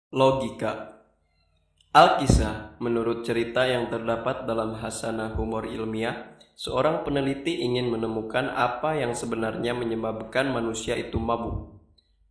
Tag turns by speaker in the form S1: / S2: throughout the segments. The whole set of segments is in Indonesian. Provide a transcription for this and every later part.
S1: Logika. Alkisah, menurut cerita yang terdapat dalam Hasanah Humor Ilmiah, seorang peneliti ingin menemukan apa yang sebenarnya menyebabkan manusia itu mabuk.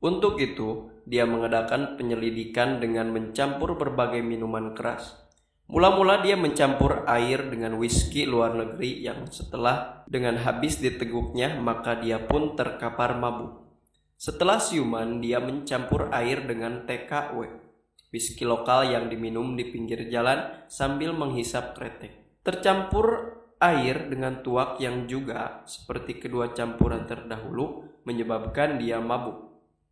S1: Untuk itu, dia mengadakan penyelidikan dengan mencampur berbagai minuman keras. Mula-mula dia mencampur air dengan whisky luar negeri yang setelah dengan habis diteguknya maka dia pun terkapar mabuk. Setelah siuman, dia mencampur air dengan TKW, whisky lokal yang diminum di pinggir jalan sambil menghisap kretek. Tercampur air dengan tuak yang juga seperti kedua campuran terdahulu menyebabkan dia mabuk.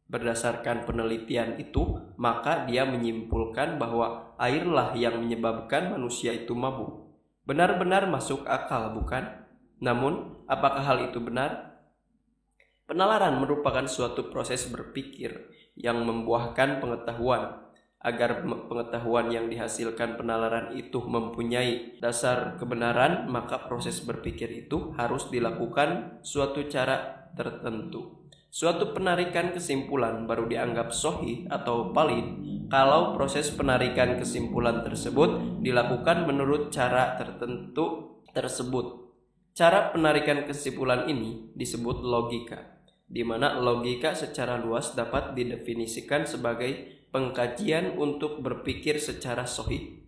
S1: Berdasarkan penelitian itu, maka dia menyimpulkan bahwa airlah yang menyebabkan manusia itu mabuk. Benar-benar masuk akal, bukan? Namun, apakah hal itu benar? Penalaran merupakan suatu proses berpikir yang membuahkan pengetahuan. Agar pengetahuan yang dihasilkan penalaran itu mempunyai dasar kebenaran, maka proses berpikir itu harus dilakukan suatu cara tertentu. Suatu penarikan kesimpulan baru dianggap sahih atau valid kalau proses penarikan kesimpulan tersebut dilakukan menurut cara tertentu tersebut. Cara penarikan kesimpulan ini disebut logika, di mana logika secara luas dapat didefinisikan sebagai pengkajian untuk berpikir secara sahih.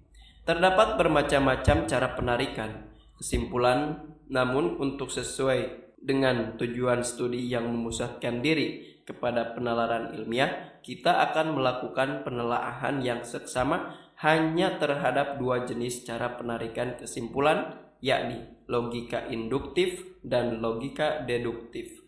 S1: Terdapat bermacam-macam cara penarikan kesimpulan, namun untuk sesuai dengan tujuan studi yang memusatkan diri kepada penalaran ilmiah, kita akan melakukan penelaahan yang seksama hanya terhadap dua jenis cara penarikan kesimpulan, yakni logika induktif dan logika deduktif.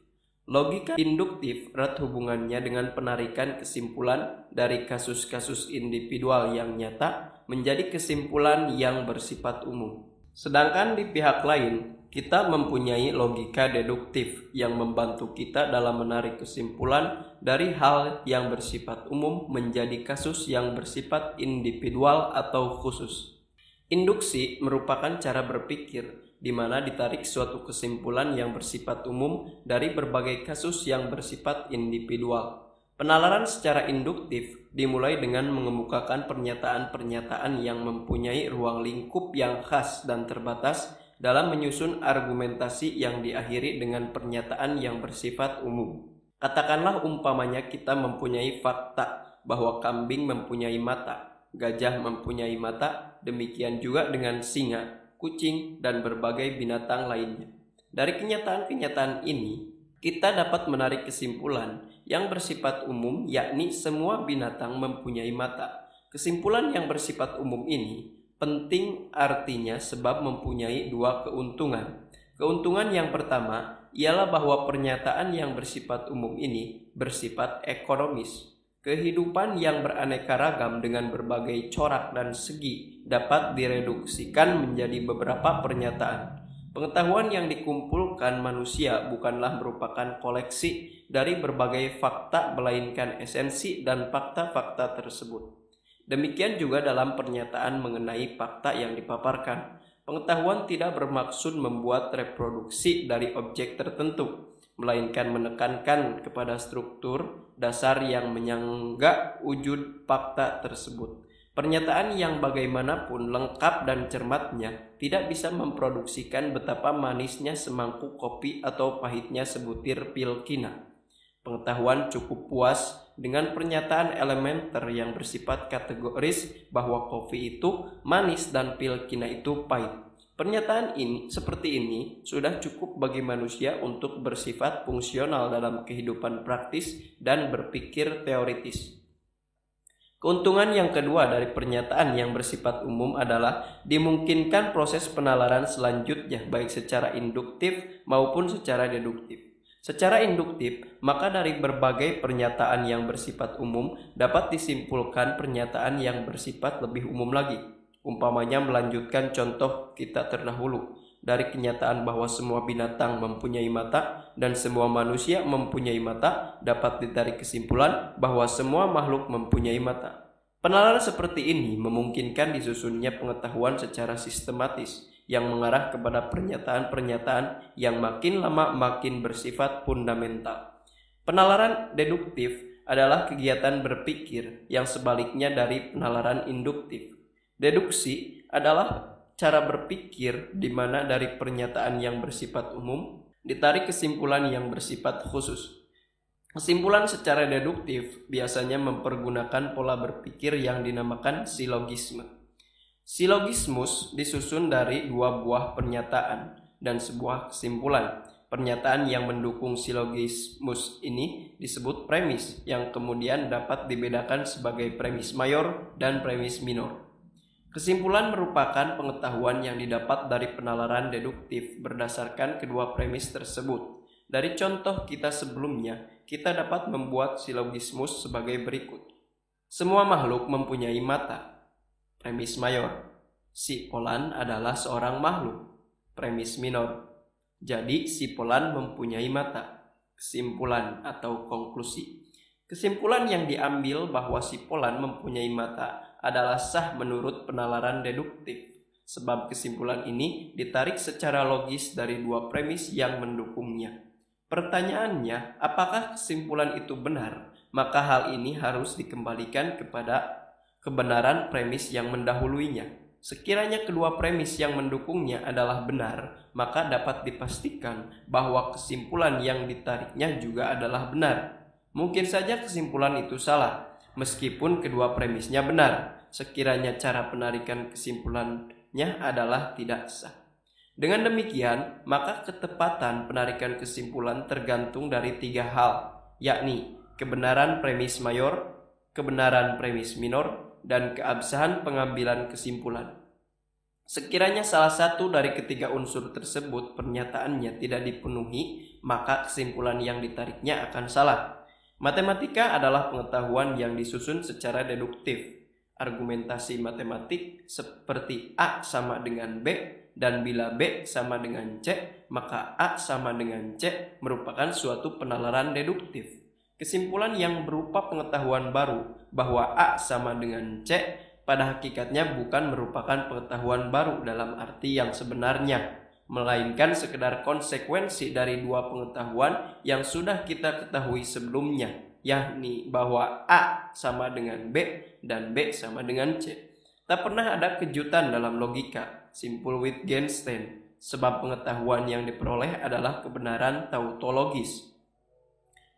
S1: Logika induktif erat hubungannya dengan penarikan kesimpulan dari kasus-kasus individual yang nyata menjadi kesimpulan yang bersifat umum. Sedangkan di pihak lain, kita mempunyai logika deduktif yang membantu kita dalam menarik kesimpulan dari hal yang bersifat umum menjadi kasus yang bersifat individual atau khusus. Induksi merupakan cara berpikir di mana ditarik suatu kesimpulan yang bersifat umum dari berbagai kasus yang bersifat individual. Penalaran secara induktif dimulai dengan mengemukakan pernyataan-pernyataan yang mempunyai ruang lingkup yang khas dan terbatas dalam menyusun argumentasi yang diakhiri dengan pernyataan yang bersifat umum. Katakanlah umpamanya kita mempunyai fakta bahwa kambing mempunyai mata, gajah mempunyai mata, demikian juga dengan singa, kucing, dan berbagai binatang lainnya. Dari kenyataan-kenyataan ini, kita dapat menarik kesimpulan yang bersifat umum, yakni semua binatang mempunyai mata. Kesimpulan yang bersifat umum ini penting artinya sebab mempunyai dua keuntungan. Keuntungan yang pertama ialah bahwa pernyataan yang bersifat umum ini bersifat ekonomis. Kehidupan yang beraneka ragam dengan berbagai corak dan segi dapat direduksikan menjadi beberapa pernyataan. Pengetahuan yang dikumpulkan manusia bukanlah merupakan koleksi dari berbagai fakta, melainkan esensi dan fakta-fakta tersebut. Demikian juga dalam pernyataan mengenai fakta yang dipaparkan. Pengetahuan tidak bermaksud membuat reproduksi dari objek tertentu, melainkan menekankan kepada struktur dasar yang menyangga wujud fakta tersebut. Pernyataan yang bagaimanapun lengkap dan cermatnya tidak bisa memproduksikan betapa manisnya semangkuk kopi atau pahitnya sebutir pil kina. Pengetahuan cukup puas dengan pernyataan elementer yang bersifat kategoris bahwa kopi itu manis dan pil kina itu pahit. Pernyataan ini seperti ini sudah cukup bagi manusia untuk bersifat fungsional dalam kehidupan praktis dan berpikir teoritis. Keuntungan yang kedua dari pernyataan yang bersifat umum adalah dimungkinkan proses penalaran selanjutnya baik secara induktif maupun secara deduktif. Secara induktif, maka dari berbagai pernyataan yang bersifat umum dapat disimpulkan pernyataan yang bersifat lebih umum lagi. Umpamanya melanjutkan contoh kita terdahulu. Dari kenyataan bahwa semua binatang mempunyai mata dan semua manusia mempunyai mata, dapat ditarik kesimpulan bahwa semua makhluk mempunyai mata. Penalaran seperti ini memungkinkan disusunnya pengetahuan secara sistematis yang mengarah kepada pernyataan-pernyataan yang makin lama makin bersifat fundamental. Penalaran deduktif adalah kegiatan berpikir yang sebaliknya dari penalaran induktif. Deduksi adalah cara berpikir di mana dari pernyataan yang bersifat umum ditarik kesimpulan yang bersifat khusus. Kesimpulan secara deduktif biasanya mempergunakan pola berpikir yang dinamakan silogisme. Silogismus disusun dari dua buah pernyataan dan sebuah kesimpulan. Pernyataan yang mendukung silogismus ini disebut premis, yang kemudian dapat dibedakan sebagai premis mayor dan premis minor. Kesimpulan merupakan pengetahuan yang didapat dari penalaran deduktif berdasarkan kedua premis tersebut. Dari contoh kita sebelumnya, kita dapat membuat silogismus sebagai berikut. Semua makhluk mempunyai mata. Premis mayor. Si Polan adalah seorang makhluk. Premis minor. Jadi si Polan mempunyai mata. Kesimpulan atau konklusi. Kesimpulan yang diambil bahwa si Polan mempunyai mata adalah sah menurut penalaran deduktif. Sebab kesimpulan ini ditarik secara logis dari dua premis yang mendukungnya. Pertanyaannya, apakah kesimpulan itu benar? Maka hal ini harus dikembalikan kepada kebenaran premis yang mendahuluinya. Sekiranya kedua premis yang mendukungnya adalah benar, maka dapat dipastikan bahwa kesimpulan yang ditariknya juga adalah benar. Mungkin saja kesimpulan itu salah, meskipun kedua premisnya benar, sekiranya cara penarikan kesimpulannya adalah tidak sah. Dengan demikian, maka ketepatan penarikan kesimpulan tergantung dari tiga hal, yakni kebenaran premis mayor, kebenaran premis minor, dan keabsahan pengambilan kesimpulan. Sekiranya salah satu dari ketiga unsur tersebut pernyataannya tidak dipenuhi, maka kesimpulan yang ditariknya akan salah. Matematika adalah pengetahuan yang disusun secara deduktif. Argumentasi matematik seperti A sama dengan B, dan bila B sama dengan C, maka A sama dengan C merupakan suatu penalaran deduktif. Kesimpulan yang berupa pengetahuan baru bahwa A sama dengan C pada hakikatnya bukan merupakan pengetahuan baru dalam arti yang sebenarnya, melainkan sekedar konsekuensi dari dua pengetahuan yang sudah kita ketahui sebelumnya, yakni bahwa A sama dengan B dan B sama dengan C. Tak pernah ada kejutan dalam logika, simpul Wittgenstein, sebab pengetahuan yang diperoleh adalah kebenaran tautologis.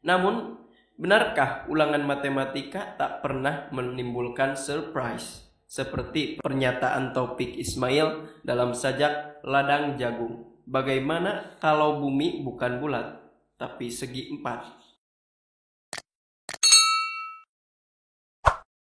S1: Namun, benarkah ulangan matematika tak pernah menimbulkan surprise? Seperti pernyataan Taufik Ismail dalam sajak Ladang Jagung. Bagaimana kalau bumi bukan bulat, tapi segi empat?